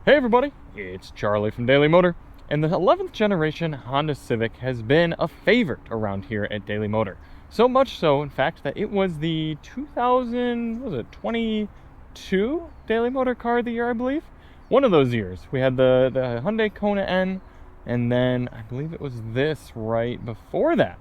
Hey everybody, it's Charlie from Daily Motor, and the 11th generation Honda Civic has been a favorite around here at Daily Motor. So much so, in fact, that it was the 2022 Daily Motor Car of the Year, I believe. One of those years. We had the Hyundai Kona N, and then I believe it was this right before that.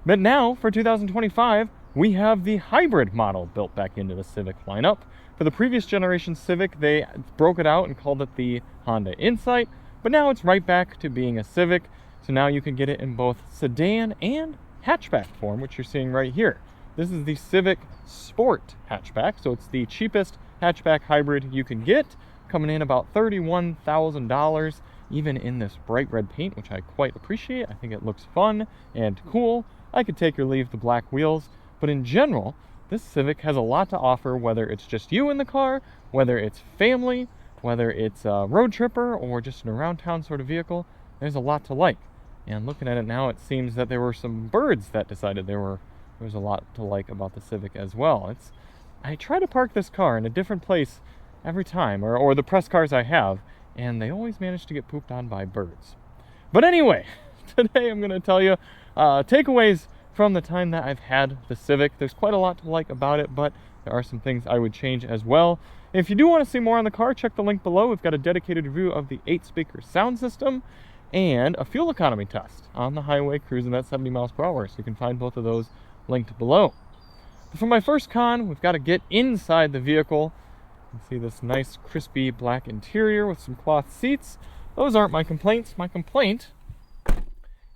But now, for 2025, we have the hybrid model built back into the Civic lineup. For the previous generation Civic, they broke it out and called it the Honda Insight, but now it's right back to being a Civic. So now you can get it in both sedan and hatchback form, which you're seeing right here. This is the Civic Sport hatchback, so it's the cheapest hatchback hybrid you can get, coming in about $31,000, even in this bright red paint, which I quite appreciate. I think it looks fun and cool. I could take or leave the black wheels, but in general, this Civic has a lot to offer, whether it's just you in the car, whether it's family, whether it's a road tripper, or just an around town sort of vehicle. There's a lot to like. And looking at it now, it seems that there were some birds that decided there was a lot to like about the Civic as well. I try to park this car in a different place every time, or the press cars I have, and they always manage to get pooped on by birds. But anyway, today I'm going to tell you takeaways from the time that I've had the Civic. There's quite a lot to like about it, but there are some things I would change as well. If you do want to see more on the car, check the link below. We've got a dedicated review of the 8-speaker sound system and a fuel economy test on the highway cruising at 70 miles per hour. So you can find both of those linked below. But for my first con, we've got to get inside the vehicle. You can see this nice crispy black interior with some cloth seats. Those aren't my complaints. My complaint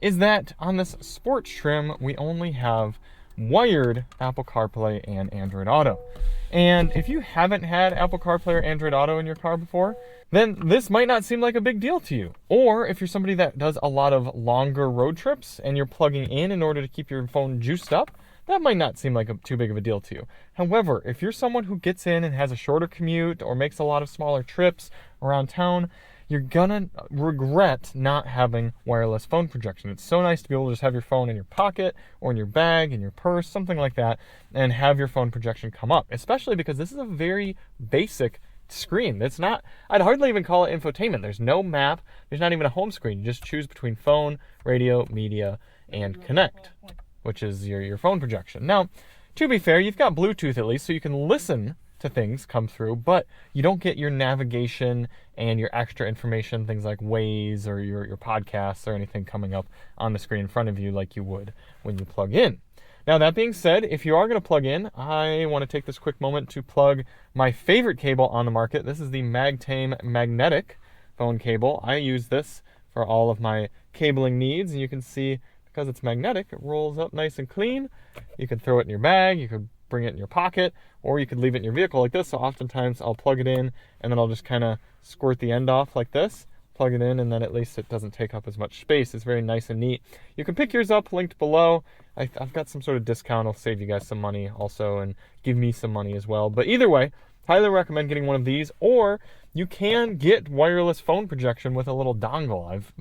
is that on this sports trim, we only have wired Apple CarPlay and Android Auto. And if you haven't had Apple CarPlay or Android Auto in your car before, then this might not seem like a big deal to you. Or if you're somebody that does a lot of longer road trips and you're plugging in order to keep your phone juiced up, that might not seem like too big of a deal to you. However, if you're someone who gets in and has a shorter commute or makes a lot of smaller trips around town, you're gonna regret not having wireless phone projection. It's so nice to be able to just have your phone in your pocket or in your bag, in your purse, something like that, and have your phone projection come up, especially because this is a very basic screen. It's not, I'd hardly even call it infotainment. There's no map, there's not even a home screen. You just choose between phone, radio, media, and connect, which is your phone projection. Now, to be fair, you've got Bluetooth at least, so you can listen to things come through, but you don't get your navigation and your extra information, things like Waze or your podcasts or anything coming up on the screen in front of you like you would when you plug in. Now, that being said, if you are going to plug in, I want to take this quick moment to plug my favorite cable on the market. This is the MagTame magnetic phone cable. I use this for all of my cabling needs, and you can see because it's magnetic, it rolls up nice and clean. You can throw it in your bag, you could bring it in your pocket, or you could leave it in your vehicle like this. So oftentimes I'll plug it in and then I'll just kind of squirt the end off like this, plug it in, and then at least it doesn't take up as much space. It's very nice and neat. You can pick yours up, linked below. I've got some sort of discount. I'll save you guys some money also and give me some money as well. But either way, highly recommend getting one of these, or you can get wireless phone projection with a little dongle. I've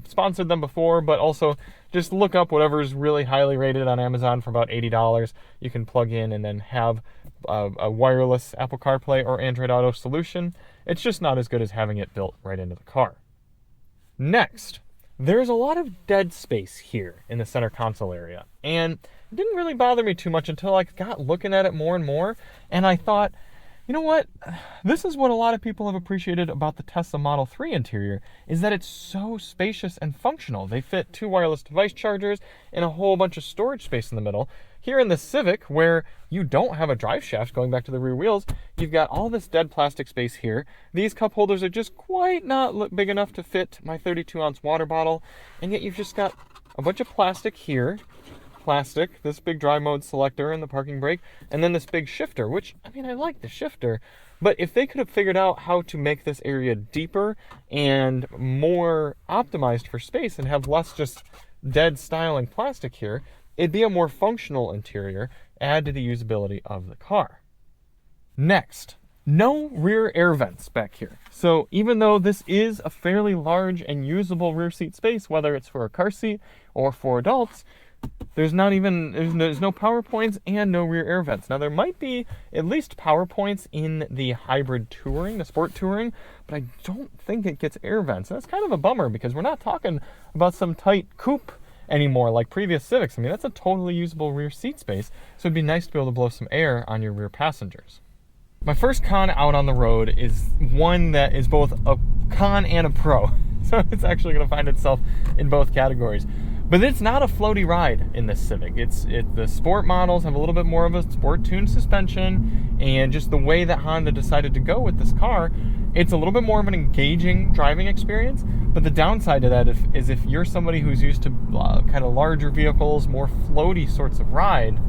sponsored them before, but also just look up whatever's really highly rated on Amazon for about $80. You can plug in and then have a wireless Apple CarPlay or Android Auto solution. It's just not as good as having it built right into the car. Next, there's a lot of dead space here in the center console area, and it didn't really bother me too much until I got looking at it more and more, and I thought, you know what? This is what a lot of people have appreciated about the Tesla Model 3 interior, is that it's so spacious and functional. They fit 2 wireless device chargers and a whole bunch of storage space in the middle. Here in the Civic, where you don't have a drive shaft going back to the rear wheels, you've got all this dead plastic space here. These cup holders are just quite not big enough to fit my 32-ounce water bottle, and yet you've just got a bunch of plastic here, this big dry mode selector and the parking brake, and then this big shifter, which, I mean, I like the shifter, but if they could have figured out how to make this area deeper and more optimized for space and have less just dead styling plastic here, it'd be a more functional interior, add to the usability of the car. Next, no rear air vents back here. So even though this is a fairly large and usable rear seat space, whether it's for a car seat or for adults, There's no power points and no rear air vents. Now there might be at least power points in the hybrid touring, the sport touring, but I don't think it gets air vents. And that's kind of a bummer because we're not talking about some tight coupe anymore like previous Civics. I mean, that's a totally usable rear seat space, so it'd be nice to be able to blow some air on your rear passengers. My first con out on the road is one that is both a con and a pro. So it's actually going to find itself in both categories. But it's not a floaty ride in this Civic. The sport models have a little bit more of a sport-tuned suspension, and just the way that Honda decided to go with this car, it's a little bit more of an engaging driving experience. But the downside to that is if you're somebody who's used to kind of larger vehicles, more floaty sorts of ride,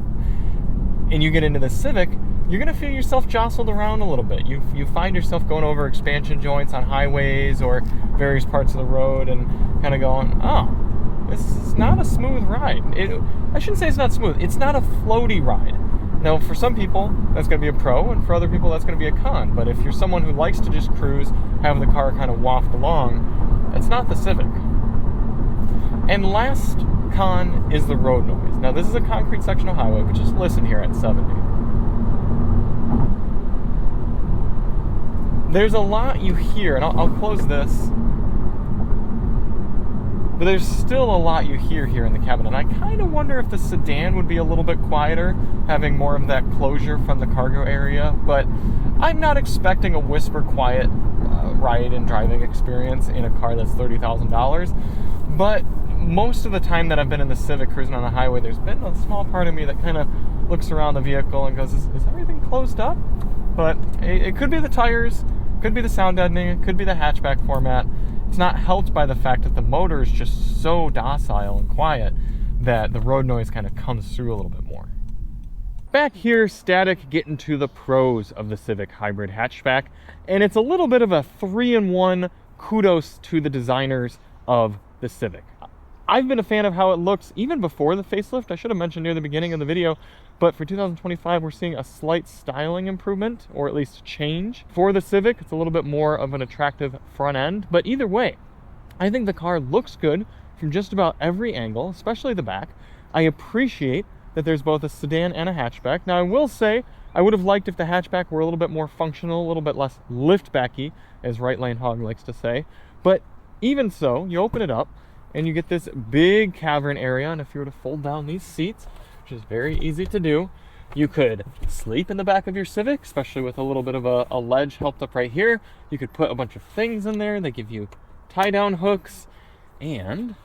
and you get into the Civic, you're going to feel yourself jostled around a little bit. You find yourself going over expansion joints on highways or various parts of the road and kind of going, oh, this is not a smooth ride. I shouldn't say it's not smooth. It's not a floaty ride. Now, for some people, that's going to be a pro, and for other people, that's going to be a con. But if you're someone who likes to just cruise, have the car kind of waft along, it's not the Civic. And last con is the road noise. Now, this is a concrete section of highway, but just listen here at 70. There's a lot you hear, and I'll close this. But there's still a lot you hear here in the cabin, and I kind of wonder if the sedan would be a little bit quieter, having more of that closure from the cargo area. But I'm not expecting a whisper quiet ride and driving experience in a car that's $30,000. But most of the time that I've been in the Civic cruising on the highway, there's been a small part of me that kind of looks around the vehicle and goes, is everything closed up? But it could be the tires, could be the sound deadening, it could be the hatchback format. It's not helped by the fact that the motor is just so docile and quiet that the road noise kind of comes through a little bit more. Back here, static, getting to the pros of the Civic hybrid hatchback, and it's a little bit of a 3-in-1 kudos to the designers of the Civic. I've been a fan of how it looks even before the facelift. I should have mentioned near the beginning of the video, but for 2025, we're seeing a slight styling improvement, or at least change. For the Civic, it's a little bit more of an attractive front end, but either way, I think the car looks good from just about every angle, especially the back. I appreciate that there's both a sedan and a hatchback. Now, I will say, I would have liked if the hatchback were a little bit more functional, a little bit less lift-backy, as Right Lane Hog likes to say. But even so, you open it up, and you get this big cavern area, and if you were to fold down these seats, which is very easy to do, you could sleep in the back of your Civic, especially with a little bit of a ledge helped up right here. You could put a bunch of things in there. They give you tie-down hooks, and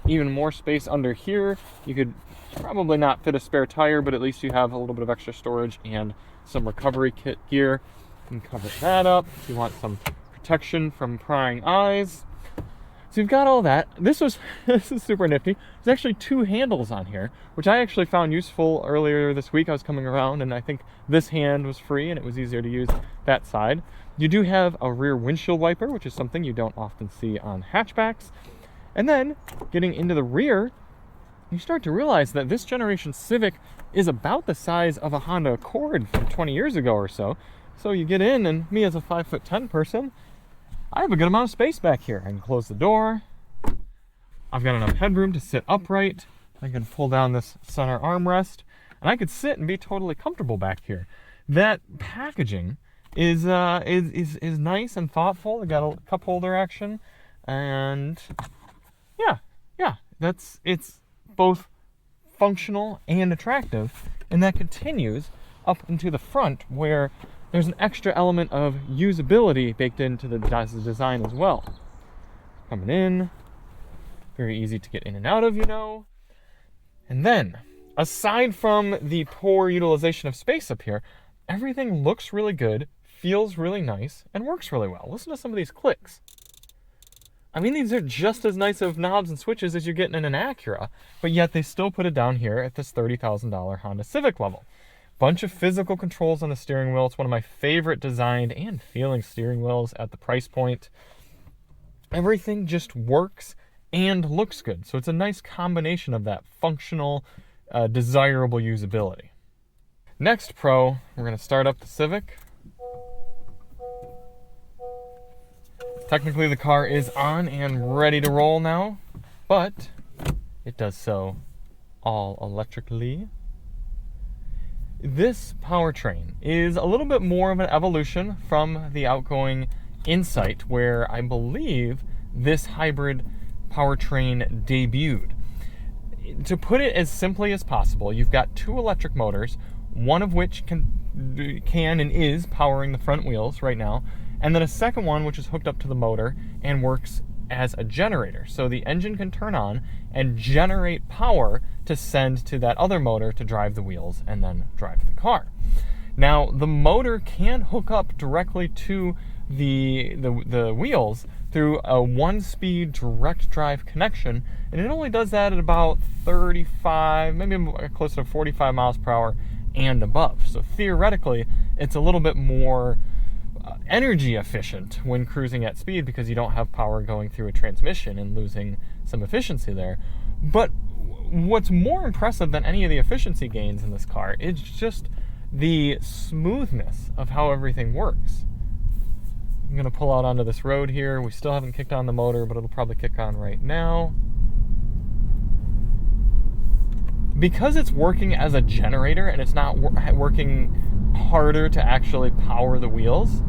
even more space under here. You could probably not fit a spare tire, but at least you have a little bit of extra storage and some recovery kit gear. You can cover that up if you want some protection from prying eyes. So you've got all that. This is super nifty. There's actually 2 handles on here, which I actually found useful earlier this week. I was coming around, and I think this hand was free, and it was easier to use that side. You do have a rear windshield wiper, which is something you don't often see on hatchbacks. And then, getting into the rear, you start to realize that this generation Civic is about the size of a Honda Accord from 20 years ago or so. So you get in, and me as a 5'10" person, I have a good amount of space back here. I can close the door. I've got enough headroom to sit upright. I can pull down this center armrest, and I could sit and be totally comfortable back here. That packaging is nice and thoughtful. They got a cup holder action, and yeah, it's both functional and attractive, and that continues up into the front where there's an extra element of usability baked into the design as well. Coming in, very easy to get in and out of, And then, aside from the poor utilization of space up here, everything looks really good, feels really nice, and works really well. Listen to some of these clicks. I mean, these are just as nice of knobs and switches as you're getting in an Acura, but yet they still put it down here at this $30,000 Honda Civic level. Bunch of physical controls on the steering wheel. It's one of my favorite designed and feeling steering wheels at the price point. Everything just works and looks good. So it's a nice combination of that functional, desirable usability. Next pro, we're going to start up the Civic. Technically the car is on and ready to roll now, but it does so all electrically. This powertrain is a little bit more of an evolution from the outgoing Insight, where I believe this hybrid powertrain debuted. To put it as simply as possible, you've got two electric motors, one of which can and is powering the front wheels right now, and then a second one which is hooked up to the motor and works as a generator. So the engine can turn on and generate power to send to that other motor to drive the wheels and then drive the car. Now, the motor can hook up directly to the wheels through a one-speed direct drive connection, and it only does that at about 35, maybe close to 45 miles per hour and above. So theoretically, it's a little bit more energy efficient when cruising at speed because you don't have power going through a transmission and losing some efficiency there. But what's more impressive than any of the efficiency gains in this car is just the smoothness of how everything works. I'm going to pull out onto this road here. We still haven't kicked on the motor, but it'll probably kick on right now. Because it's working as a generator and it's not working harder to actually power the wheels,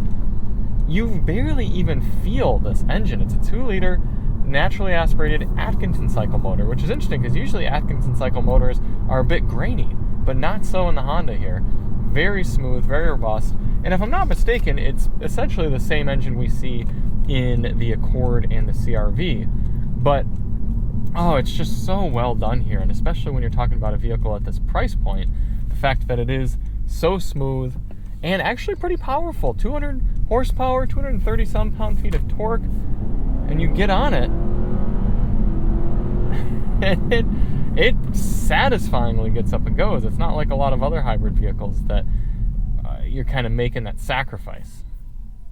you barely even feel this engine. It's a 2-liter naturally aspirated Atkinson cycle motor, which is interesting because usually Atkinson cycle motors are a bit grainy, but not so in the Honda here. Very smooth, very robust, and if I'm not mistaken, it's essentially the same engine we see in the Accord and the CR-V, but it's just so well done here, and especially when you're talking about a vehicle at this price point, the fact that it is so smooth and actually pretty powerful. 200 horsepower, 230 some pound-feet of torque, and you get on it, and it satisfyingly gets up and goes. It's not like a lot of other hybrid vehicles that you're kind of making that sacrifice.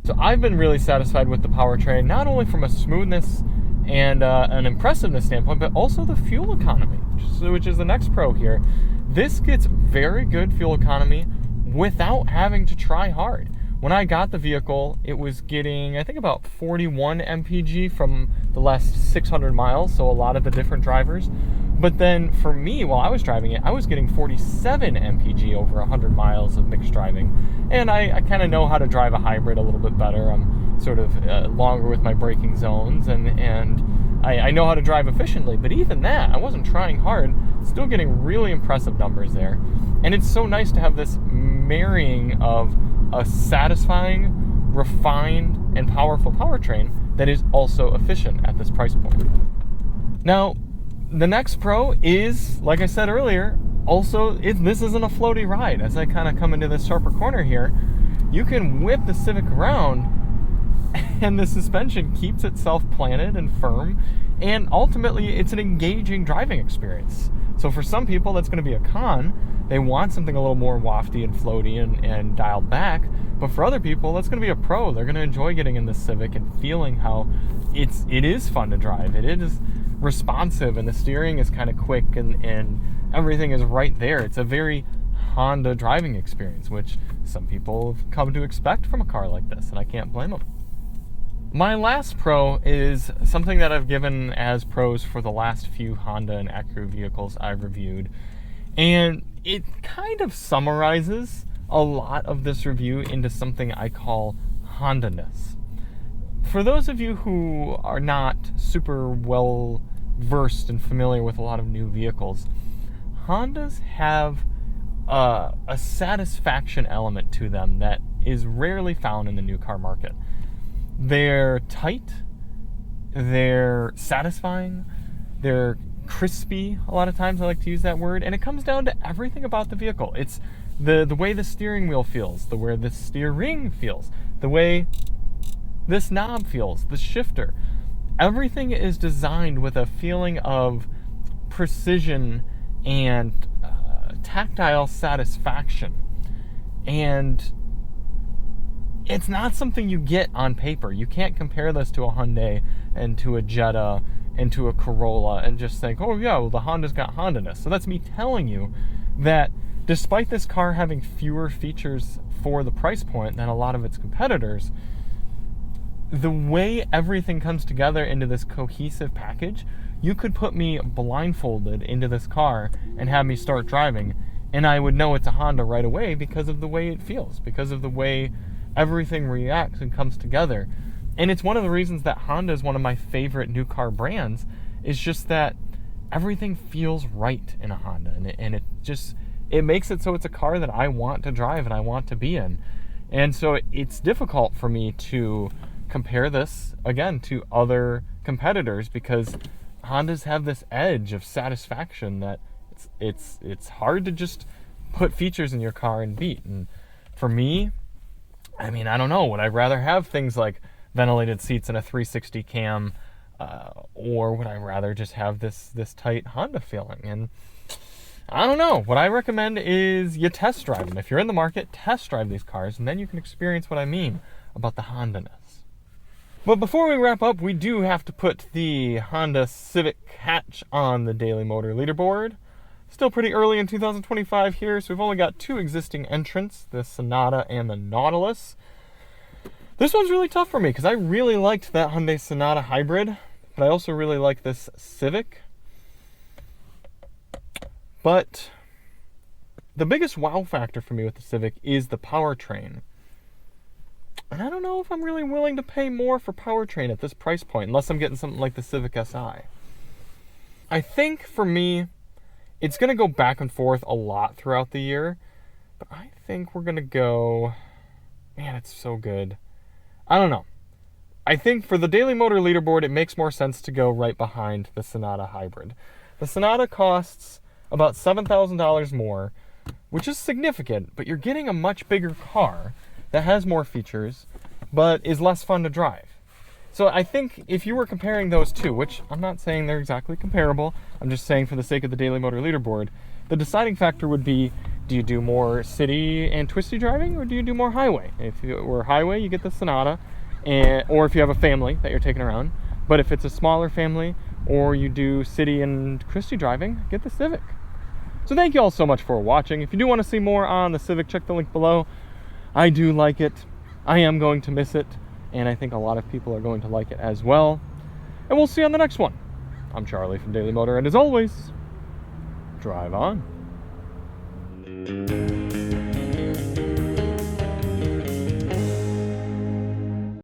So I've been really satisfied with the powertrain, not only from a smoothness and an impressiveness standpoint, but also the fuel economy, which is the next pro here. This gets very good fuel economy without having to try hard. When I got the vehicle, it was getting, I think, about 41 mpg from the last 600 miles, so a lot of the different drivers. But then for me, while I was driving it, I was getting 47 mpg over 100 miles of mixed driving. And I kind of know how to drive a hybrid a little bit better. I'm sort of longer with my braking zones, and I know how to drive efficiently. But even that, I wasn't trying hard, still getting really impressive numbers there. And it's so nice to have this marrying of a satisfying, refined, and powerful powertrain that is also efficient at this price point. Now, the next pro is, like I said earlier, this isn't a floaty ride. As I kind of come into this sharper corner here, you can whip the Civic around and the suspension keeps itself planted and firm, and ultimately it's an engaging driving experience. So for some people that's going to be a con. They want something a little more wafty and floaty and dialed back. But for other people, that's going to be a pro. They're going to enjoy getting in the Civic and feeling how it is fun to drive. It is responsive, and the steering is kind of quick, and everything is right there. It's a very Honda driving experience, which some people have come to expect from a car like this, and I can't blame them. My last pro is something that I've given as pros for the last few Honda and Acura vehicles I've reviewed, and it kind of summarizes a lot of this review into something I call Hondaness. For those of you who are not super well versed and familiar with a lot of new vehicles, Hondas have a satisfaction element to them that is rarely found in the new car market. They're tight, they're satisfying, they're crispy. A lot of times I like to use that word, and it comes down to everything about the vehicle. It's the way the steering wheel feels, the way the steering feels, the way this knob feels, the shifter. Everything is designed with a feeling of precision and tactile satisfaction, and it's not something you get on paper. You can't compare this to a Hyundai and to a Jetta and to a Corolla and just think, oh yeah, well the Honda's got Hondaness. So that's me telling you that despite this car having fewer features for the price point than a lot of its competitors, the way everything comes together into this cohesive package, you could put me blindfolded into this car and have me start driving, and I would know it's a Honda right away because of the way it feels, because of the way everything reacts and comes together. And it's one of the reasons that Honda is one of my favorite new car brands, is just that everything feels right in a Honda, and it makes it so it's a car that I want to drive and I want to be in. And so it's difficult for me to compare this, again, to other competitors, because Hondas have this edge of satisfaction that it's hard to just put features in your car and beat. And for me, I mean, I don't know, would I rather have things like ventilated seats and a 360 cam, or would I rather just have this tight Honda feeling? And I don't know. What I recommend is you test drive them. If you're in the market, test drive these cars, and then you can experience what I mean about the Hondaness. But before we wrap up, we do have to put the Honda Civic hatch on the Daily Motor leaderboard. Still pretty early in 2025 here, so we've only got 2 existing entrants, the Sonata and the Nautilus. This one's really tough for me because I really liked that Hyundai Sonata hybrid, but I also really like this Civic. But the biggest wow factor for me with the Civic is the powertrain. And I don't know if I'm really willing to pay more for powertrain at this price point, unless I'm getting something like the Civic Si. I think for me, it's going to go back and forth a lot throughout the year, but I think we're going to go, man, it's so good. I don't know. I think for the Daily Motor leaderboard, it makes more sense to go right behind the Sonata hybrid. The Sonata costs about $7,000 more, which is significant, but you're getting a much bigger car that has more features, but is less fun to drive. So I think if you were comparing those two, which I'm not saying they're exactly comparable, I'm just saying for the sake of the Daily Motor leaderboard, the deciding factor would be, do you do more city and twisty driving, or do you do more highway? If you were highway, you get the Sonata, or if you have a family that you're taking around. But if it's a smaller family, or you do city and twisty driving, get the Civic. So thank you all so much for watching. If you do want to see more on the Civic, check the link below. I do like it. I am going to miss it, and I think a lot of people are going to like it as well. And we'll see you on the next one. I'm Charlie from Daily Motor, and as always, drive on.